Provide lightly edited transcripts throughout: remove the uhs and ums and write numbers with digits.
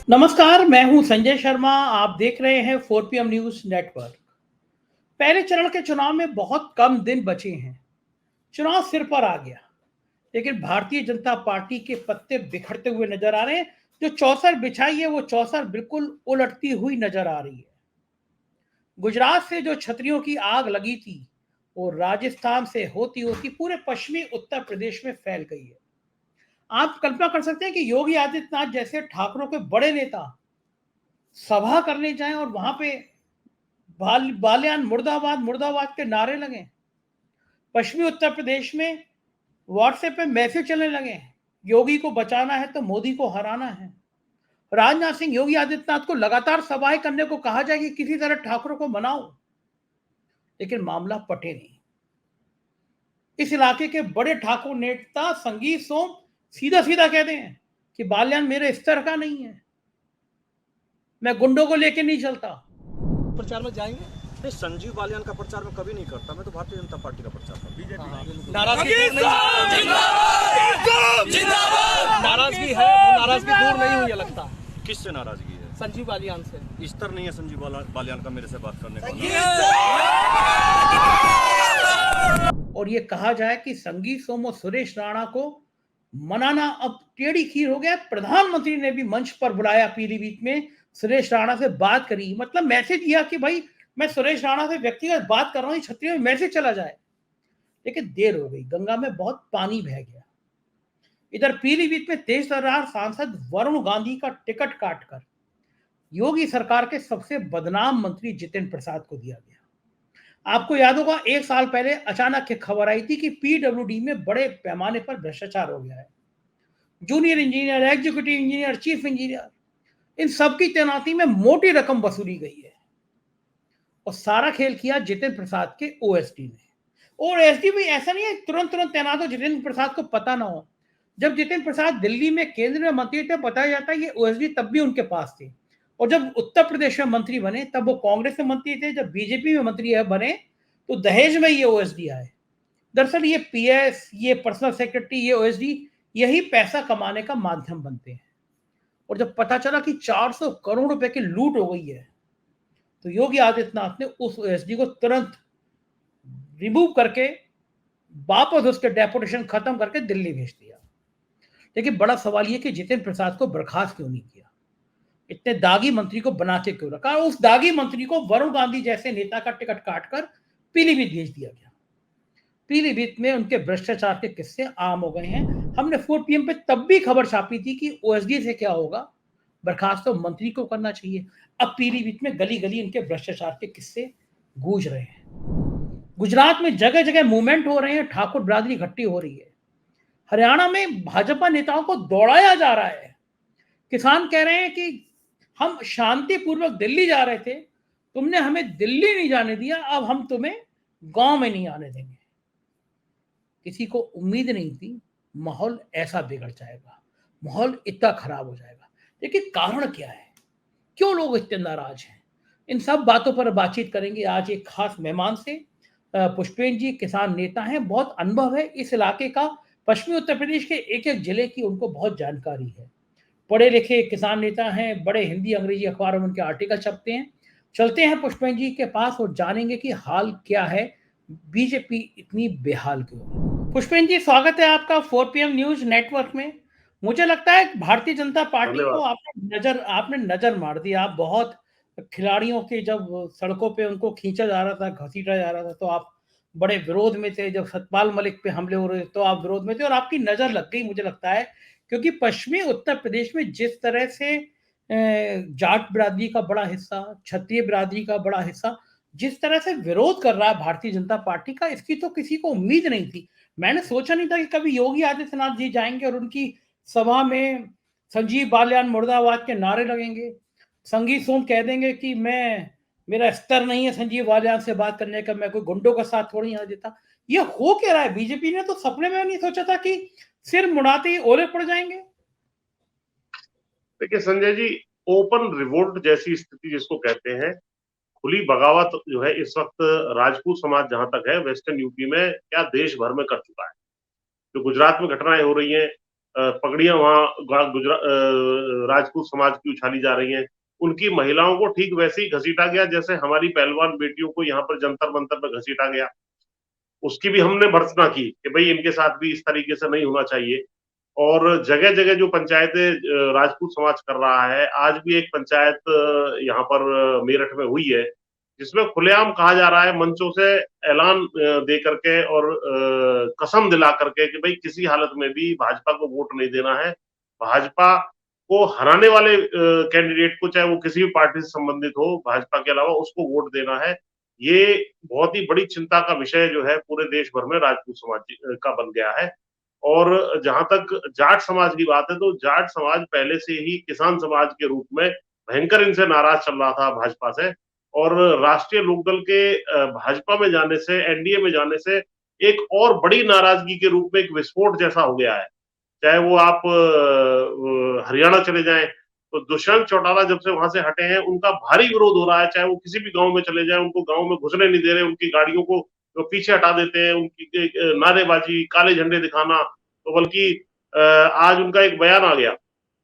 नमस्कार, मैं हूं संजय शर्मा। आप देख रहे हैं 4 PM न्यूज नेटवर्क। पहले चरण के चुनाव में बहुत कम दिन बचे हैं। चुनाव सिर पर आ गया, लेकिन भारतीय जनता पार्टी के पत्ते बिखरते हुए नजर आ रहे हैं। जो चौसर बिछाई है वो चौसर बिल्कुल उलटती हुई नजर आ रही है। गुजरात से जो छतरियों की आग लगी थी, वो राजस्थान से होती होती पूरे पश्चिमी उत्तर प्रदेश में फैल गई है। आप कल्पना कर सकते हैं कि योगी आदित्यनाथ जैसे ठाकरों के बड़े नेता सभा करने जाएं और वहां पे बालियान मुर्दाबाद मुर्दाबाद के नारे लगे। पश्चिमी उत्तर प्रदेश में व्हाट्सएप पे मैसेज चलने लगे, योगी को बचाना है तो मोदी को हराना है। राजनाथ सिंह योगी आदित्यनाथ को लगातार सभाएं करने को कहा जाए कि किसी तरह ठाकुरों को मनाओ, लेकिन मामला पटे नहीं। इस इलाके के बड़े ठाकुर नेता संगीत सोम सीधा सीधा कहते हैं कि बालियान मेरे स्तर का नहीं है, मैं गुंडों को लेके नहीं चलता। प्रचार में जाएंगे? नहीं, संजीव बालियान का प्रचार मैं कभी नहीं करता। मैं तो भारतीय जनता पार्टी का प्रचार करता। बीजेपी नाराजगी है, वो नाराजगी दूर नहीं हुई है लगता। किससे नाराजगी है? संजीव बालियान से। स्तर नहीं है संजीव बालियान का मेरे से बात करने का। और ये कहा जाए कि संगीत सोम और सुरेश राणा को मनाना अब टेढ़ी खीर हो गया। प्रधानमंत्री ने भी मंच पर बुलाया, पीलीभीत में सुरेश राणा से बात करी, मतलब मैसेज दिया कि भाई मैं सुरेश राणा से व्यक्तिगत बात कर रहा हूं, छत्तीसगढ़ में मैसेज चला जाए। लेकिन देर हो गई, गंगा में बहुत पानी बह गया। इधर पीलीभीत में तेज तर्रार सांसद वरुण गांधी का टिकट काटकर योगी सरकार के सबसे बदनाम मंत्री जितेंद्र प्रसाद को दिया गया। आपको याद होगा, 1 साल पहले अचानक एक खबर आई थी कि पीडब्ल्यूडी में बड़े पैमाने पर भ्रष्टाचार हो गया है। Junior engineer, executive engineer, chief engineer, इन सबकी तैनाती में मोटी रकम वसूली गई है। और सारा खेल किया जितेंद्र प्रसाद के ओएसडी ने। ओएसडी भी ऐसा नहीं है तुरंत तुरंत तैनात हो, जितेंद्र प्रसाद को पता ना हो। जब जितेंद्र प्रसाद दिल्ली में केंद्रीय मंत्री थे, बताया जाता है ये ओएसडी तब भी उनके पास थे। और जब उत्तर प्रदेश में मंत्री बने तब वो कांग्रेस में मंत्री थे, जब बीजेपी में मंत्री बने तो दहेज में ये ओएसडी आए। दरअसल ये पीएस, ये पर्सनल सेक्रेटरी, ये ओएसडी यही पैसा कमाने का माध्यम बनते हैं। और जब पता चला कि 400 करोड़ रुपए की लूट हो गई है, तो योगी आदित्यनाथ ने उस ओएसडी को तुरंत रिमूव करके वापस उसके डेपुटेशन खत्म करके दिल्ली भेज दिया। लेकिन बड़ा सवाल यह कि जितेंद्र प्रसाद को बर्खास्त क्यों नहीं किया, इतने दागी मंत्री को बना के क्यों रखा। उस दागी मंत्री को वरुण गांधी जैसे नेता का टिकट काटकर पीलीभीत भेज दिया गया। पीलीभीत में उनके भ्रष्टाचार के किस्से आम हो गए हैं। हमने 4 PM पे तब भी खबर छापी थी कि ओएसडी से क्या होगा, बर्खास्त तो मंत्री को करना चाहिए। अब पीलीभीत में गली गली इनके भ्रष्टाचार के किस्से गूंज रहे हैं। गुजरात में जगह जगह मूवमेंट हो रहे हैं, ठाकुर बिरादरी इकट्ठी हो रही है। हरियाणा में भाजपा नेताओं को दौड़ाया जा रहा है। किसान कह रहे हैं कि हम शांतिपूर्वक दिल्ली जा रहे थे, तुमने हमें दिल्ली नहीं जाने दिया, अब हम तुम्हें गांव में नहीं आने देंगे। किसी को उम्मीद नहीं थी माहौल ऐसा बिगड़ जाएगा, माहौल इतना खराब हो जाएगा। लेकिन कारण क्या है, क्यों लोग इतने नाराज हैं, इन सब बातों पर बातचीत करेंगे आज एक खास मेहमान से। पुष्पेन जी किसान नेता हैं, बहुत अनुभव है इस इलाके का, पश्चिमी उत्तर प्रदेश के एक एक जिले की उनको बहुत जानकारी है। पढ़े लिखे किसान नेता हैं, बड़े हिंदी अंग्रेजी अखबारों में उनके आर्टिकल छपते हैं। चलते हैं पुष्पेन जी के पास और जानेंगे कि हाल क्या है, बीजेपी इतनी बेहाल क्यों है। पुष्पेन जी, स्वागत है आपका 4 PM न्यूज नेटवर्क में। मुझे लगता है भारतीय जनता पार्टी को आपने नजर मार दी। आप बहुत खिलाड़ियों के जब सड़कों पे उनको खींचा जा रहा था, घसीटा जा रहा था, तो आप बड़े विरोध में थे। जब सतपाल मलिक पे हमले हो रहे तो आप विरोध में थे और आपकी नजर लग गई, मुझे लगता है, क्योंकि पश्चिमी उत्तर प्रदेश में जिस तरह से जाट बिरादरी का बड़ा हिस्सा, क्षत्रिय बिरादरी का बड़ा हिस्सा जिस तरह से विरोध कर रहा है भारतीय जनता पार्टी का, इसकी तो किसी को उम्मीद नहीं थी। मैंने सोचा नहीं था कि कभी योगी आदित्यनाथ जी जाएंगे और उनकी सभा में संजीव बालियान मुर्दाबाद के नारे लगेंगे, संगीत सोम कह देंगे कि मेरा स्तर नहीं है संजीव बालियान से बात करने का, मैं कोई गुंडों का साथ थोड़ी यहाँ देता। ये हो क्या रहा है? बीजेपी ने तो सपने में नहीं सोचा था कि सिर मुड़ाते ही ओले पड़ जाएंगे। देखिए संजय जी, ओपन रिवोल्ट जैसी स्थिति जिसको कहते हैं, खुली बगावत जो है इस वक्त राजपूत समाज जहां तक है वेस्टर्न यूपी में, क्या देश भर में कर चुका है। जो गुजरात में घटनाएं हो रही हैं, पगड़ियां वहां राजपूत समाज की उछाली जा रही हैं। उनकी महिलाओं को ठीक वैसे ही घसीटा गया जैसे हमारी पहलवान बेटियों को यहाँ पर जंतर मंतर पर घसीटा गया। उसकी भी हमने भर्त्सना की कि भाई इनके साथ भी इस तरीके से नहीं होना चाहिए। और जगह जगह जो पंचायतें राजपूत समाज कर रहा है, आज भी एक पंचायत यहाँ पर मेरठ में हुई है जिसमें खुलेआम कहा जा रहा है मंचों से ऐलान दे करके और कसम दिला करके कि भाई किसी हालत में भी भाजपा को वोट नहीं देना है। भाजपा को हराने वाले कैंडिडेट को, चाहे वो किसी भी पार्टी से संबंधित हो, भाजपा के अलावा उसको वोट देना है। ये बहुत ही बड़ी चिंता का विषय जो है पूरे देश भर में राजपूत समाज का बन गया है। और जहां तक जाट समाज की बात है तो जाट समाज पहले से ही किसान समाज के रूप में भयंकर इनसे नाराज चल रहा था भाजपा से। और राष्ट्रीय लोकदल के भाजपा में जाने से, एनडीए में जाने से एक और बड़ी नाराजगी के रूप में एक विस्फोट जैसा हो गया है। चाहे वो आप हरियाणा चले जाएं तो दुष्यंत चौटाला जब से वहां से हटे हैं उनका भारी विरोध हो रहा है। चाहे वो किसी भी गांव में चले जाएं, उनको गांव में घुसने नहीं दे रहे, उनकी गाड़ियों को तो पीछे हटा देते हैं, उनकी नारेबाजी, काले झंडे दिखाना। तो बल्कि आज उनका एक बयान आ गया,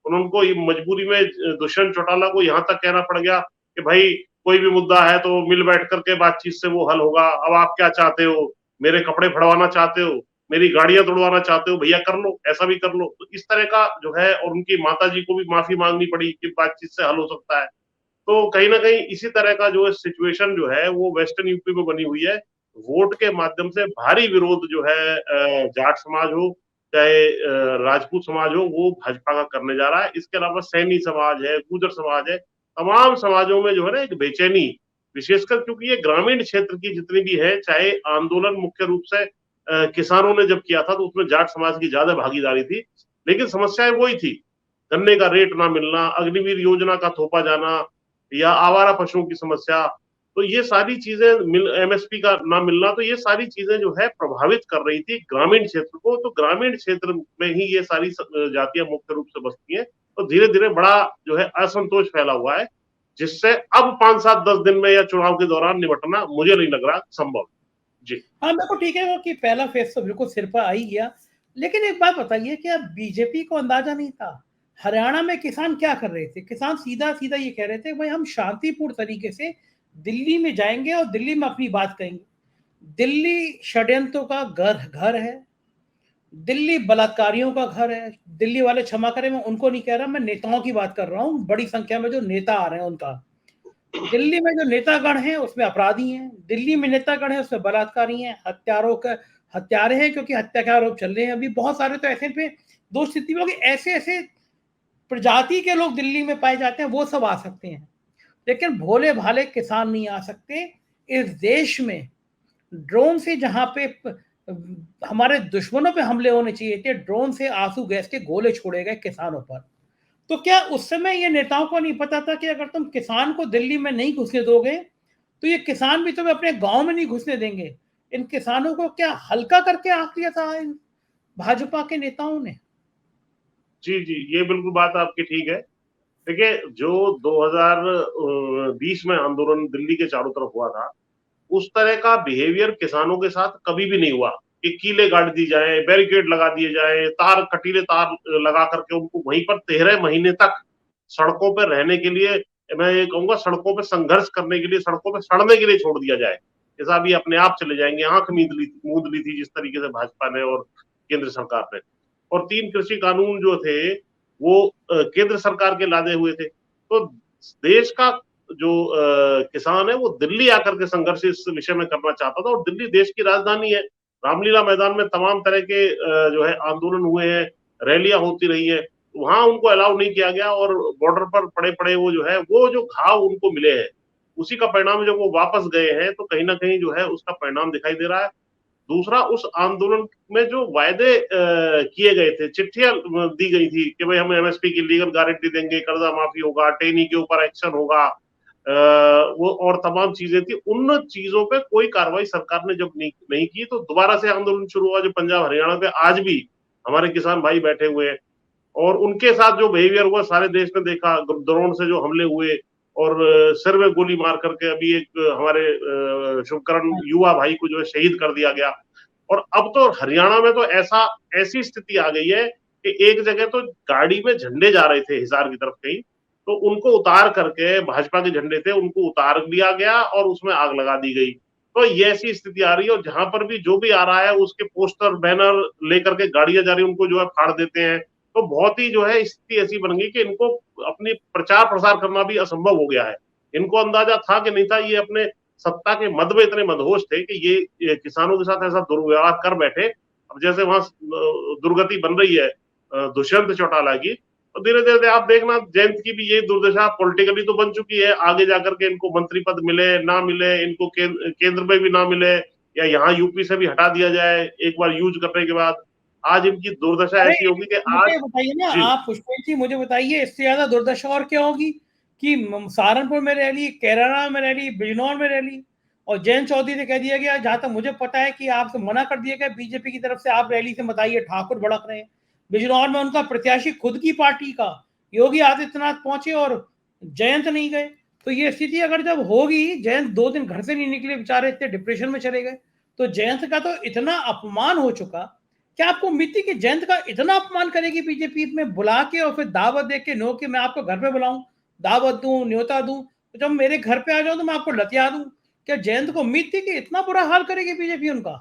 उनको मजबूरी में दुष्यंत चौटाला को यहाँ तक कहना पड़ गया कि भाई कोई भी मुद्दा है तो मिल बैठ करके बातचीत से वो हल होगा। अब आप क्या चाहते हो, मेरे कपड़े फड़वाना चाहते हो, मेरी गाड़ियां तोड़वाना चाहते हो, भैया कर लो, ऐसा भी कर लो। तो इस तरह का जो है, और उनकी माता जी को भी माफी मांगनी पड़ी कि बातचीत से हल हो सकता है। तो कहीं ना कहीं इसी तरह का जो सिचुएशन जो है वो वेस्टर्न यूपी में बनी हुई है। वोट के माध्यम से भारी विरोध जो है जाट समाज हो चाहे राजपूत समाज हो वो भाजपा का करने जा रहा है। इसके अलावा सैनी समाज है, गुर्जर समाज है, तमाम समाजों में जो है ना एक बेचैनी, विशेषकर क्योंकि ये ग्रामीण क्षेत्र की जितनी भी है, चाहे आंदोलन मुख्य रूप से किसानों ने जब किया था तो उसमें जाट समाज की ज्यादा भागीदारी थी, लेकिन समस्याएं वही थी, गन्ने का रेट ना मिलना, अग्निवीर योजना का थोपा जाना, या आवारा पशुओं की समस्या। तो ये सारी चीजें एमएसपी का ना मिलना, तो ये सारी चीजें जो है प्रभावित कर रही थी ग्रामीण क्षेत्र को। तो ग्रामीण क्षेत्र में ही ये सारी जातियां मुख्य रूप से बसती हैं। तो धीरे धीरे बड़ा जो है असंतोष फैला हुआ है, जिससे अब 5, 7, 10 दिन में या चुनाव के दौरान निपटना मुझे नहीं लग रहा संभव। जी हाँ, मेरे को ठीक है वो कि पहला फेज तो बिल्कुल सिर पर आ ही गया। लेकिन एक बात बताइए कि अब बीजेपी को अंदाजा नहीं था हरियाणा में किसान क्या कर रहे थे। किसान सीधा सीधा ये कह रहे थे भाई हम शांतिपूर्ण तरीके से दिल्ली में जाएंगे और दिल्ली में अपनी बात कहेंगे। दिल्ली षड्यंत्रों का घर है, दिल्ली बलात्कारियों का घर है। दिल्ली वाले क्षमा करें, मैं उनको नहीं कह रहा, मैं नेताओं की बात कर रहा हूँ। बड़ी संख्या में जो नेता आ रहे हैं उनका, दिल्ली में जो नेतागण हैं उसमें अपराधी हैं, दिल्ली में नेतागण हैं उसमें बलात्कारी हैं, हत्यारे हैं क्योंकि हत्या के आरोप चल रहे हैं अभी बहुत सारे। तो ऐसे पे दो स्थिति में ऐसे ऐसे प्रजाति के लोग दिल्ली में पाए जाते हैं, वो सब आ सकते हैं, लेकिन भोले भाले किसान नहीं आ सकते। इस देश में ड्रोन से जहां पे हमारे दुश्मनों पे हमले होने चाहिए थे, ड्रोन से आंसू गैस के गोले छोड़े गए किसानों पर। तो क्या उस समय ये नेताओं को नहीं पता था कि अगर तुम किसान को दिल्ली में नहीं घुसने दोगे तो ये किसान भी तुम्हें अपने गांव में नहीं घुसने देंगे। इन किसानों को क्या हल्का करके आंक लिया था इन भाजपा के नेताओं ने? जी जी, ये बिल्कुल बात आपकी ठीक है। देखिए, जो 2020 में आंदोलन दिल्ली के चारों तरफ हुआ था, उस तरह का बिहेवियर किसानों के साथ कभी भी नहीं हुआ कि कीले गाड़ दी जाए, बैरिकेड लगा दिए जाए, कटीले तार लगा करके उनको वहीं पर 13 महीने तक सड़कों पर रहने के लिए, मैं ये कहूंगा सड़कों पर संघर्ष करने के लिए, सड़कों पर सड़ने के लिए छोड़ दिया जाए। जैसा अभी अपने आप चले जाएंगे, आंख मूंद ली थी जिस तरीके से भाजपा ने और केंद्र सरकार ने। और 3 कृषि कानून जो थे वो केंद्र सरकार के लादे हुए थे। तो देश का जो किसान है वो दिल्ली आकर के संघर्ष इस विषय में करना चाहता था। और दिल्ली देश की राजधानी है, रामलीला मैदान में तमाम तरह के जो है आंदोलन हुए हैं, रैलियां होती रही है, वहां उनको अलाउ नहीं किया गया। और बॉर्डर पर पड़े पड़े वो जो है, वो जो घाव उनको मिले हैं, उसी का परिणाम जब वो वापस गए हैं तो कहीं ना कहीं जो है उसका परिणाम दिखाई दे रहा है। दूसरा, उस आंदोलन में जो वायदे किए गए थे, चिट्ठियां दी गई थी कि भाई हम एमएसपी की लीगल गारंटी देंगे, कर्जा माफी होगा, टेनी के ऊपर एक्शन होगा, वो और तमाम चीजें थी। उन चीजों पे कोई कार्रवाई सरकार ने जब नहीं की तो दोबारा से आंदोलन शुरू हुआ। जो पंजाब हरियाणा पे आज भी हमारे किसान भाई बैठे हुए हैं, और उनके साथ जो बिहेवियर हुआ सारे देश ने देखा। ड्रोन से जो हमले हुए और सिर में गोली मार करके अभी एक हमारे शुभकरण युवा भाई को जो है शहीद कर दिया गया। और अब तो हरियाणा में तो ऐसी स्थिति आ गई है कि एक जगह तो गाड़ी में झंडे जा रहे थे हिसार की तरफ कहीं, तो उनको उतार करके भाजपा के झंडे थे उनको उतार लिया गया और उसमें आग लगा दी गई। तो ये ऐसी स्थिति आ रही है और जहां पर भी जो भी आ रहा है उसके पोस्टर बैनर लेकर के गाड़ियां जा रही है उनको जो है फाड़ देते हैं। तो बहुत ही जो है स्थिति ऐसी बन गई कि इनको अपनी प्रचार प्रसार करना भी असंभव हो गया है। इनको अंदाजा था कि नहीं था, ये अपने सत्ता के मद में इतने मदहोश थे कि ये किसानों के साथ ऐसा दुर्व्यवहार कर बैठे। अब जैसे वहां दुर्गति बन रही है दुष्यंत चौटाला की, तो धीरे धीरे आप देखना जयंत की भी ये दुर्दशा पॉलिटिकली तो बन चुकी है। आगे जाकर के इनको मंत्री पद मिले ना मिले, इनको केंद्र में भी ना मिले या यहाँ यूपी से भी हटा दिया जाए एक बार यूज करने के बाद, आज इनकी दुर्दशा अरे ऐसी होगी कि आज। मुझे बताइए ना जी आप पुष्पेश जी, मुझे बताइए इससे ज्यादा दुर्दशा और क्या होगी कि सहारनपुर में रैली, कैराना में रैली, बिजनौर में रैली, और जयंत चौधरी से कह दिया गया, जहां तक मुझे पता है कि आपसे मना कर दिया गया बीजेपी की तरफ से, आप रैली से मत आइए, ठाकुर भड़क रहे हैं। बिजनौर में उनका प्रत्याशी खुद की पार्टी का योगी आदित्यनाथ पहुंचे और जयंत नहीं गए। तो ये स्थिति अगर जब होगी, जयंत 2 दिन घर से नहीं निकले, बेचारे इतने डिप्रेशन में चले गए, तो जयंत का तो इतना अपमान हो चुका। क्या आपको उम्मीद थी कि जयंत का इतना अपमान करेगी बीजेपी में बुला के और फिर दावत दे के, नो कि मैं आपको घर पे बुलाऊं, दावत दूं, न्योता दूं, तो जब मेरे घर पे आ जाओ तो मैं आपको लतिया दूं? क्या जयंत को उम्मीद थी कि इतना बुरा हाल करेगी बीजेपी उनका?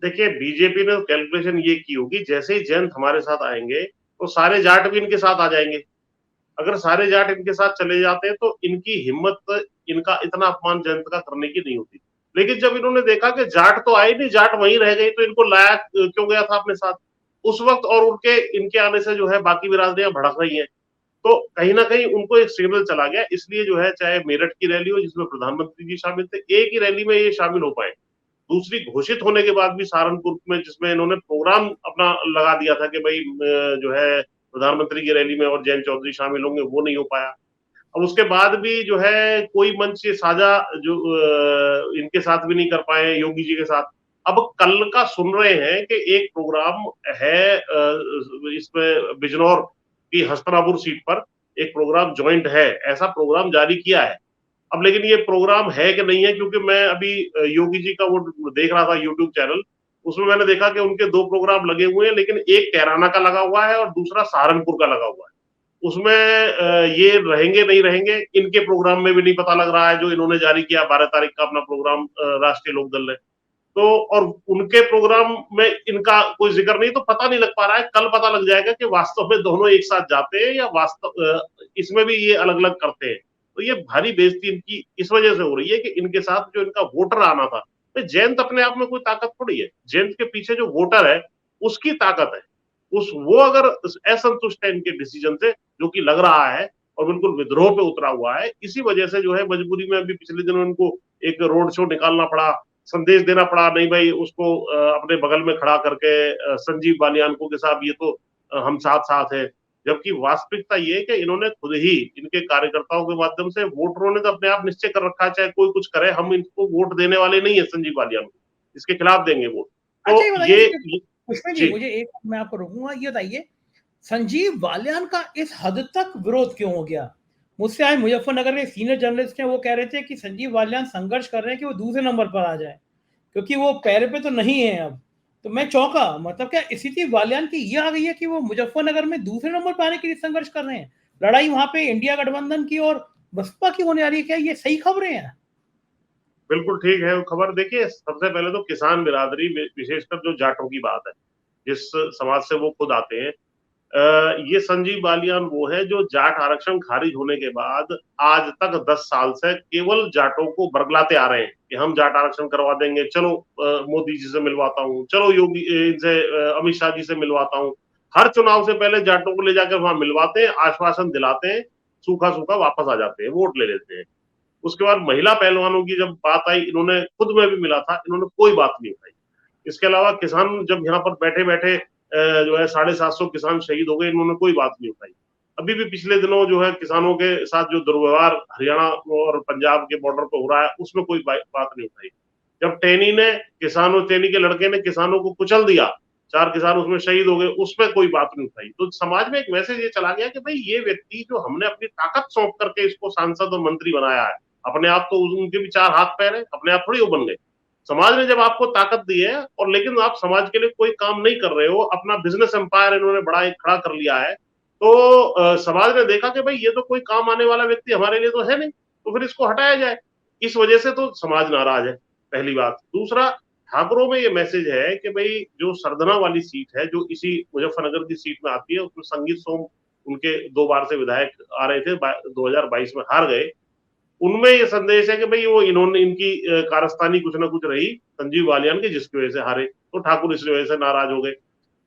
देखिए, बीजेपी ने कैलकुलेशन ये की होगी जैसे ही जयंत हमारे साथ आएंगे तो सारे जाट भी इनके साथ आ जाएंगे। अगर सारे जाट इनके साथ चले जाते हैं तो इनकी हिम्मत, इनका इतना अपमान जयंत का करने की नहीं होती। लेकिन जब इन्होंने देखा कि जाट तो आए नहीं, जाट वहीं रह गई, तो इनको लाया क्यों गया था अपने साथ उस वक्त, और उनके इनके आने से जो है बाकी बिरादरियां भड़क रही हैं। तो कहीं ना कहीं उनको एक सिग्नल चला गया, इसलिए जो है चाहे मेरठ की रैली हो जिसमें प्रधानमंत्री जी शामिल थे, एक ही रैली में ये शामिल हो पाए। दूसरी घोषित होने के बाद भी सहारनपुर में जिसमें इन्होंने प्रोग्राम अपना लगा दिया था कि भाई जो है प्रधानमंत्री की रैली में और जयंत चौधरी शामिल होंगे, वो नहीं हो पाया। अब उसके बाद भी जो है कोई मंच साझा जो इनके साथ भी नहीं कर पाए योगी जी के साथ। अब कल का सुन रहे हैं कि एक प्रोग्राम है इसमें बिजनौर की हस्तनापुर सीट पर एक प्रोग्राम ज्वाइंट है, ऐसा प्रोग्राम जारी किया है। अब लेकिन ये प्रोग्राम है कि नहीं है, क्योंकि मैं अभी योगी जी का वो देख रहा था यूट्यूब चैनल, उसमें मैंने देखा कि उनके 2 प्रोग्राम लगे हुए हैं, लेकिन एक कैराना का लगा हुआ है और दूसरा सहारनपुर का लगा हुआ है। उसमें ये रहेंगे नहीं रहेंगे इनके प्रोग्राम में भी नहीं पता लग रहा है, जो इन्होंने जारी किया 12 तारीख का अपना प्रोग्राम राष्ट्रीय लोकदल ने। तो और उनके प्रोग्राम में इनका कोई जिक्र नहीं, तो पता नहीं लग पा रहा है। कल पता लग जाएगा कि वास्तव में दोनों एक साथ जाते हैं या वास्तव इसमें भी ये अलग अलग करते हैं। तो ये भारी बेइज्जती इनकी इस वजह से हो रही है कि इनके साथ जो इनका वोटर आना था, तो जयंत अपने आप में कोई ताकत थोड़ी है, जयंत के पीछे जो वोटर है उसकी ताकत है। वो अगर असंतुष्ट है इनके डिसीजन से, जो कि लग रहा है, और बिल्कुल विद्रोह पे उतरा हुआ है, इसी वजह से जो है मजबूरी में अभी पिछले दिनों इनको एक रोड शो निकालना पड़ा, संदेश देना पड़ा, नहीं भाई उसको अपने बगल में खड़ा करके संजीव बालियान को के साथ ये तो हम साथ साथ है। जबकि वास्तविकता ये है कि इन्होंने खुद ही इनके कार्यकर्ताओं के माध्यम से, वोटरों ने तो अपने आप निश्चय कर रखा है, चाहे कोई कुछ करे, हम इनको वोट देने वाले नहीं है संजीव बालियान को, इसके खिलाफ देंगे वोट। अच्छा, ये तो बताइए पुष्पेश जी, जी मुझे एक मैं आपको रोकूंगा, ये बताइए संजीव बालियान का इस हद तक विरोध क्यों हो गया? मुझसे आज मुजफ्फरनगर के सीनियर जर्नलिस्ट हैं, वो कह रहे थे कि संजीव बालियान संघर्ष कर रहे हैं कि वो दूसरे नंबर पर आ जाए, क्योंकि वो पैर पे तो नहीं है अब। तो मैं चौंका, मतलब क्या स्थिति बालियान की ये आ गई है कि वो मुजफ्फरनगर में दूसरे नंबर पर आने के लिए संघर्ष कर रहे हैं? लड़ाई वहां पे इंडिया गठबंधन की और बसपा की होने आ रही है, क्या ये सही खबरें हैं? बिल्कुल ठीक है वो खबर। देखिए, सबसे पहले तो किसान बिरादरी, विशेषकर जो जाटों की बात है, जिस समाज से वो खुद आते हैं, ये संजीव बालियान वो है जो जाट आरक्षण खारिज होने के बाद आज तक 10 साल से केवल जाटों को बरगलाते आ रहे हैं कि हम जाट आरक्षण करवा देंगे, चलो मोदी जी से मिलवाता हूँ, चलो योगी इनसे अमित शाह जी से मिलवाता हूँ। हर चुनाव से पहले जाटों को ले जाकर वहां मिलवाते हैं, आश्वासन दिलाते हैं, सूखा सूखा वापस आ जाते हैं, वोट ले लेते हैं। उसके बाद महिला पहलवानों की जब बात आई, इन्होंने खुद में भी मिला था, इन्होंने कोई बात नहीं उठाई। इसके अलावा किसान जब यहाँ पर बैठे बैठे जो है 750 किसान शहीद हो गए, इन्होंने कोई बात नहीं उठाई। अभी भी पिछले दिनों जो है किसानों के साथ जो दुर्व्यवहार हरियाणा और पंजाब के बॉर्डर पर हो रहा है, उसमें कोई बात नहीं उठाई। जब टेनी के लड़के ने किसानों को कुचल दिया, 4 किसान उसमें शहीद हो गए, उसमें कोई बात नहीं उठाई। तो समाज में एक मैसेज ये चला गया कि भाई ये व्यक्ति जो हमने अपनी ताकत सौंप करके इसको सांसद और मंत्री बनाया है, अपने आप तो उनके भी 4 हाथ पैर है, अपने आप थोड़ी वो बन गए। समाज ने जब आपको ताकत दी है और लेकिन आप समाज के लिए कोई काम नहीं कर रहे हो, अपना बिजनेस एम्पायर इन्होंने बड़ा एक खड़ा कर लिया है, तो समाज ने देखा कि भाई ये तो कोई काम आने वाला व्यक्ति हमारे लिए तो है नहीं, तो फिर इसको हटाया जाए। इस वजह से तो समाज नाराज है, पहली बात। दूसरा, ठाकुरों में ये मैसेज है कि भाई जो सरधना वाली सीट है, जो इसी मुजफ्फरनगर की सीट में आती है, उसमें संगीत सोम उनके 2 बार से विधायक आ रहे थे, 2022 में हार गए। उनमें ये संदेश है कि भाई वो इन्होंने इनकी कारस्तानी कुछ ना कुछ रही संजीव बालियान की, जिसकी वजह से हारे, तो ठाकुर इस वजह से नाराज हो गए।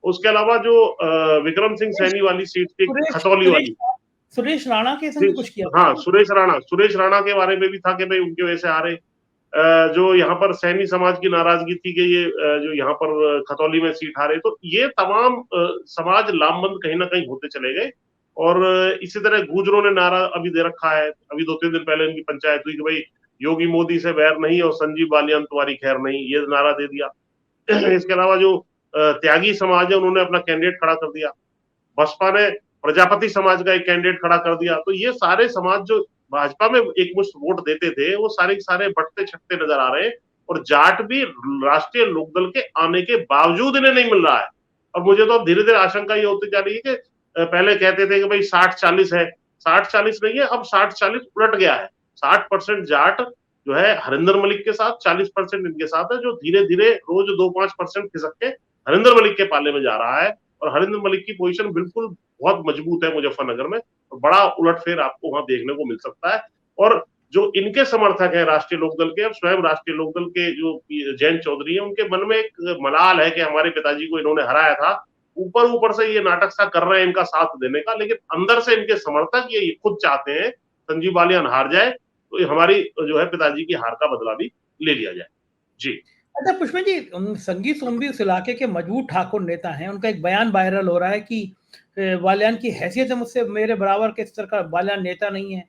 उसके अलावा जो विक्रम सिंह सैनी वाली सीट थी, खतौली वाली, सुरेश राणा के संग कुछ किया। हाँ, सुरेश राणा के बारे में भी था कि भाई उनकी वजह से हारे। जो यहाँ पर सैनी समाज की नाराजगी थी कि ये जो यहाँ पर खतौली में सीट हारे, तो ये तमाम समाज लामबंद कहीं ना कहीं होते चले गए। और इसी तरह गुर्जरों ने नारा अभी दे रखा है, अभी 2-3 दिन पहले इनकी पंचायत हुई कि भाई योगी मोदी से बैर नहीं और संजीव बालियान तुम्हारी खैर नहीं, ये नारा दे दिया। इसके अलावा जो त्यागी समाज है, उन्होंने अपना कैंडिडेट खड़ा कर दिया। बसपा ने प्रजापति समाज का एक कैंडिडेट खड़ा कर दिया। तो ये सारे समाज जो भाजपा में एक मुश्त वोट देते थे, वो सारे सारे बटते छटते नजर आ रहे हैं। और जाट भी राष्ट्रीय लोकदल के आने के बावजूद इन्हें नहीं मिल रहा है। और मुझे तो अब धीरे धीरे आशंका ये होती जा रही है कि पहले कहते थे कि भाई 60-40 है, 60-40 नहीं है, अब 60-40 उलट गया है। 60% जाट जो है हरिंदर मलिक के साथ, 40% इनके साथ है, जो धीरे धीरे रोज 2-5% खिसक के हरिंदर मलिक के पाले में जा रहा है। और हरिंदर मलिक की पोजीशन बिल्कुल बहुत मजबूत है मुजफ्फरनगर में, और बड़ा उलटफेर आपको वहां देखने को मिल सकता है। और जो इनके समर्थक हैं राष्ट्रीय लोकदल के, स्वयं राष्ट्रीय लोकदल के जो जयंत चौधरी है, उनके मन में एक मलाल है कि हमारे पिताजी को इन्होंने हराया था। ऊपर ऊपर से ये नाटक सा कर रहे हैं इनका साथ देने का, लेकिन अंदर से इनके समर्थक ये खुद चाहते हैं संजीव बालियान हार जाए, तो हमारी जो है पिताजी की हार का बदला भी ले लिया जाए। जी। अच्छा पुष्पन जी, संगीत सोम भी उस इलाके के मजबूत ठाकुर नेता हैं। उनका एक बयान वायरल हो रहा है कि बालियान की हैसियत है मुझसे मेरे बराबर के स्तर का बालियान नेता नहीं है,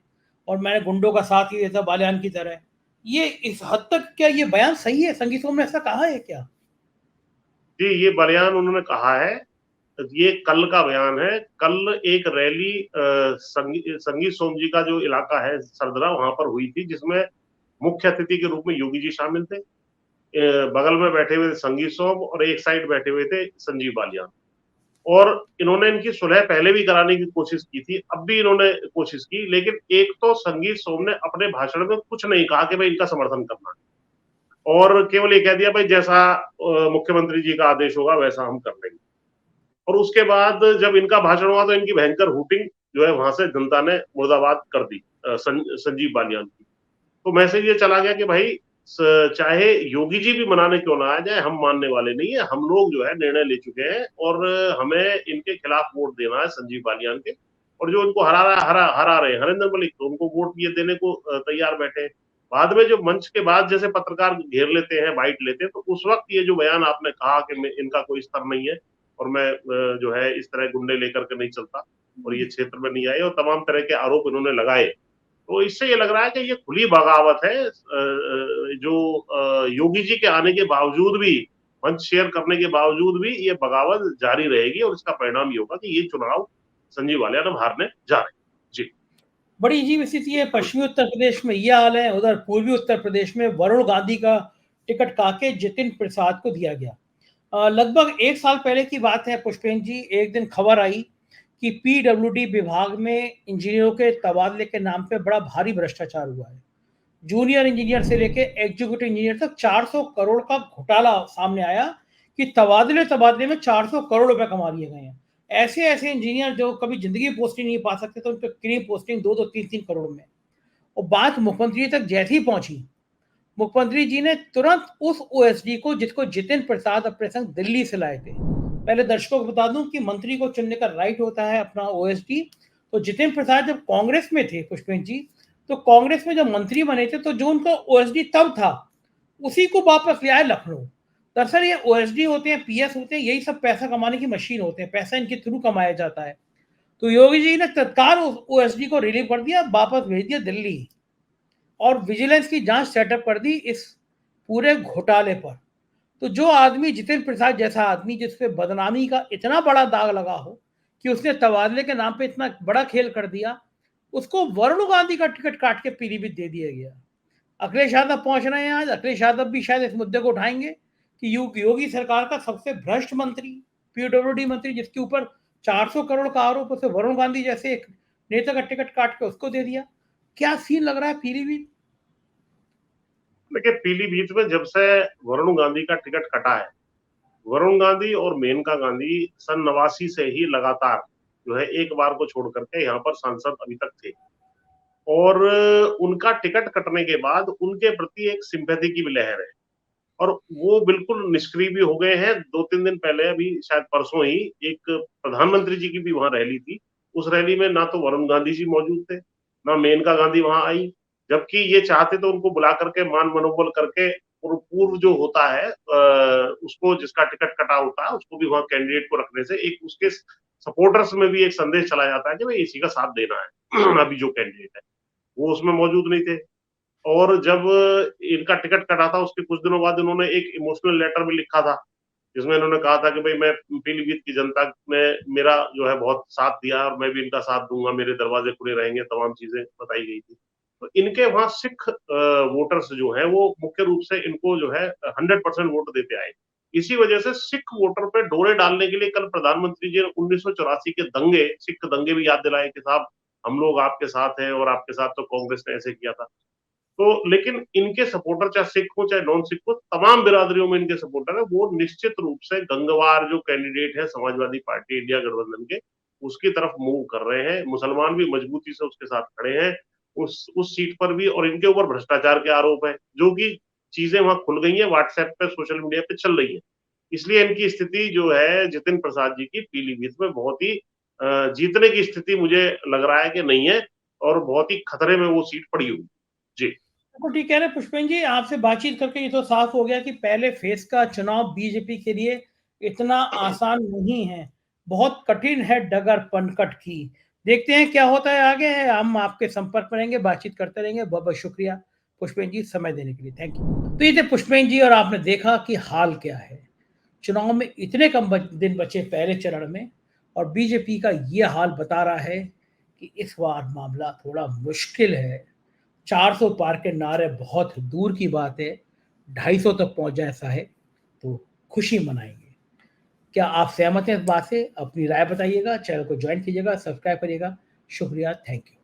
और मैंने गुंडों का साथ ही देता बालियान की तरह। ये इस हद तक क्या ये बयान सही है? संगीत सोम ने ऐसा कहा है क्या? जी, ये बयान उन्होंने कहा है, ये कल का बयान है। कल एक रैली संगीत सोम जी का जो इलाका है सरदरा, वहां पर हुई थी, जिसमें मुख्य अतिथि के रूप में योगी जी शामिल थे। बगल में बैठे हुए थे संगीत सोम, और एक साइड बैठे हुए थे संजीव बालियान। और इन्होंने इनकी सुलह पहले भी कराने की कोशिश की थी, अब भी इन्होंने कोशिश की, लेकिन एक तो संगीत सोम ने अपने भाषण में कुछ नहीं कहा कि भाई इनका समर्थन करना, और केवल ये कह दिया भाई जैसा मुख्यमंत्री जी का आदेश होगा वैसा हम कर लेंगे। और उसके बाद जब इनका भाषण हुआ तो इनकी भयंकर हुटिंग जो है वहां से जनता ने मुर्दाबाद कर दी संजीव बालियान की। तो मैसेज ये चला गया कि भाई चाहे योगी जी भी मनाने क्यों ना आ जाए, हम मानने वाले नहीं है। हम लोग जो है निर्णय ले चुके हैं और हमें इनके खिलाफ वोट देना है संजीव बालियान के। और जो इनको हरा रहे हैं हरिंदर मलिक, तो उनको वोट ये देने को तैयार बैठे हैं। बाद में जो मंच के बाद जैसे पत्रकार घेर लेते हैं, बाइट लेते हैं, तो उस वक्त ये जो बयान आपने कहा कि इनका कोई स्तर नहीं है और मैं जो है इस तरह गुंडे लेकर के नहीं चलता और ये क्षेत्र में नहीं आए, और तमाम तरह के आरोप इन्होंने लगाए, तो इससे ये लग रहा है कि ये खुली बगावत है। जो योगी जी के आने के बावजूद भी, मंच शेयर करने के बावजूद भी ये बगावत जारी रहेगी, और इसका परिणाम ये होगा कि ये चुनाव संजीव बालियान अब हारने जा रहे हैं। जी। बड़ी अजीब स्थिति है। पश्चिमी उत्तर प्रदेश में ये हाल है, उधर पूर्वी उत्तर प्रदेश में वरुण गांधी का टिकट काके जितिन प्रसाद को दिया गया। लगभग 1 साल पहले की बात है पुष्पेन जी, एक दिन खबर आई कि पीडब्ल्यूडी विभाग में इंजीनियरों के तबादले के नाम पे बड़ा भारी भ्रष्टाचार हुआ है। जूनियर इंजीनियर से लेके एग्जीक्यूटिव इंजीनियर तक 400 करोड़ का घोटाला सामने आया कि तबादले में 400 करोड़ रुपए कमा लिए गए हैं। ऐसे ऐसे इंजीनियर जो कभी जिंदगी पोस्टिंग नहीं पा सकते, तो उन पर क्रीम पोस्टिंग 2-2, 3-3 करोड़ में। और बात मुख्यमंत्री तक जैसे ही पहुंची, मुख्यमंत्री जी ने तुरंत उस ओएसडी को, जिसको जितिन प्रसाद अपने संग दिल्ली से लाए थे, पहले दर्शकों को बता दूं कि मंत्री को चुनने का राइट होता है अपना ओएसडी। तो जितिन प्रसाद जब कांग्रेस में थे पुष्पेन जी, तो कांग्रेस में जब मंत्री बने थे, तो जो उनका ओएसडी तब था उसी को वापस ले आए लखनऊ। दरअसल ये ओएसडी होते हैं, पीएस होते हैं, यही सब पैसा कमाने की मशीन होते हैं, पैसा इनके थ्रू कमाया जाता है। तो योगी जी ने तत्काल ओएसडी को रिलीव कर दिया, वापस भेज दिया दिल्ली, और विजिलेंस की जांच सेटअप कर दी इस पूरे घोटाले पर। तो जो आदमी, जितिन प्रसाद जैसा आदमी, जिसपे बदनामी का इतना बड़ा दाग लगा हो कि उसने तबादले के नाम पे इतना बड़ा खेल कर दिया, उसको वरुण गांधी का टिकट काट के पीलीभीत दे दिया गया। अखिलेश यादव पहुंच रहे हैं आज। अखिलेश यादव भी शायद इस मुद्दे को उठाएंगे कि योगी सरकार का सबसे भ्रष्ट मंत्री, पीडब्ल्यूडी मंत्री, जिसके ऊपर 400 करोड़ का आरोप, उसे वरुण गांधी जैसे एक नेता का टिकट काट के उसको दे दिया। क्या सीन लग रहा है पीलीभीत? देखिए, पीलीभीत में जब से वरुण गांधी का टिकट कटा है, वरुण गांधी और मेनका गांधी सन 89 से ही लगातार जो है एक बार को छोड़ करके यहाँ पर सांसद अभी तक थे, और उनका टिकट कटने के बाद उनके प्रति एक सिंपैथी की भी लहर है, और वो बिल्कुल निष्क्रिय भी हो गए हैं। 2-3 दिन पहले, अभी शायद परसों ही, एक प्रधानमंत्री जी की भी वहां रैली थी। उस रैली में ना तो वरुण गांधी जी मौजूद थे, ना मेनका गांधी वहां आई, जबकि ये चाहते तो उनको बुला करके मान मनोबल करके, और पूर्व जो होता है उसको, जिसका टिकट कटा होता है, उसको भी वहां कैंडिडेट को रखने से एक उसके सपोर्टर्स में भी एक संदेश चला जाता है कि भाई इसी का साथ देना है। अभी जो कैंडिडेट है वो उसमें मौजूद नहीं थे। और जब इनका टिकट कटा था, उसके कुछ दिनों बाद इन्होंने एक इमोशनल लेटर भी लिखा था, जिसमें इन्होंने कहा था कि भाई मैं पीलीभीत की जनता ने मेरा जो है बहुत साथ दिया और मैं भी इनका साथ दूंगा, मेरे दरवाजे खुले रहेंगे, तमाम चीजें बताई गई थी। तो इनके वहां सिख वोटर्स जो है वो मुख्य रूप से इनको जो है 100% वोट देते आए। इसी वजह से सिख वोटर पे डोरे डालने के लिए कल प्रधानमंत्री जी ने 1984 के दंगे, सिख दंगे भी याद दिलाए कि साहब हम लोग आपके साथ हैं, और आपके साथ तो कांग्रेस ने ऐसे किया था। तो लेकिन इनके सपोर्टर, चाहे सिख हो चाहे नॉन सिख हो, तमाम बिरादरियों में इनके सपोर्टर है, वो निश्चित रूप से गंगवार जो कैंडिडेट है समाजवादी पार्टी इंडिया गठबंधन के, उसकी तरफ मूव कर रहे हैं। मुसलमान भी मजबूती से उसके साथ खड़े हैं उस सीट पर भी, और इनके ऊपर भ्रष्टाचार के आरोप है, जो कि चीजें वहां खुल गई है, व्हाट्सएप पे, सोशल मीडिया पे चल रही है। इसलिए इनकी स्थिति जो है जितिन प्रसाद जी की पीलीभीत में बहुत ही जीतने की स्थिति मुझे लग रहा है कि नहीं है, और बहुत ही खतरे में वो सीट पड़ी हुई। जी बिल्कुल ठीक कह रहे हैं पुष्पेंद्र जी। आपसे बातचीत करके ये तो साफ हो गया कि पहले फेज का चुनाव बीजेपी के लिए इतना आसान नहीं है, बहुत कठिन है डगर पनकट की। देखते हैं क्या होता है आगे। है हम आपके संपर्क में रहेंगे, बातचीत करते रहेंगे। बहुत बहुत शुक्रिया पुष्पेंद्र जी समय देने के लिए, थैंक यू। तो ये थे पुष्पेंद्र जी, और आपने देखा कि हाल क्या है। चुनाव में इतने कम दिन बचे पहले चरण में, और बीजेपी का ये हाल बता रहा है कि इस बार मामला थोड़ा मुश्किल है। 400 पार के नारे बहुत दूर की बात है, 250 तक पहुंच जाए ऐसा है तो खुशी मनाएंगे। क्या आप सहमत हैं इस बात से? अपनी राय बताइएगा, चैनल को ज्वाइन कीजिएगा, सब्सक्राइब करिएगा। शुक्रिया, थैंक यू।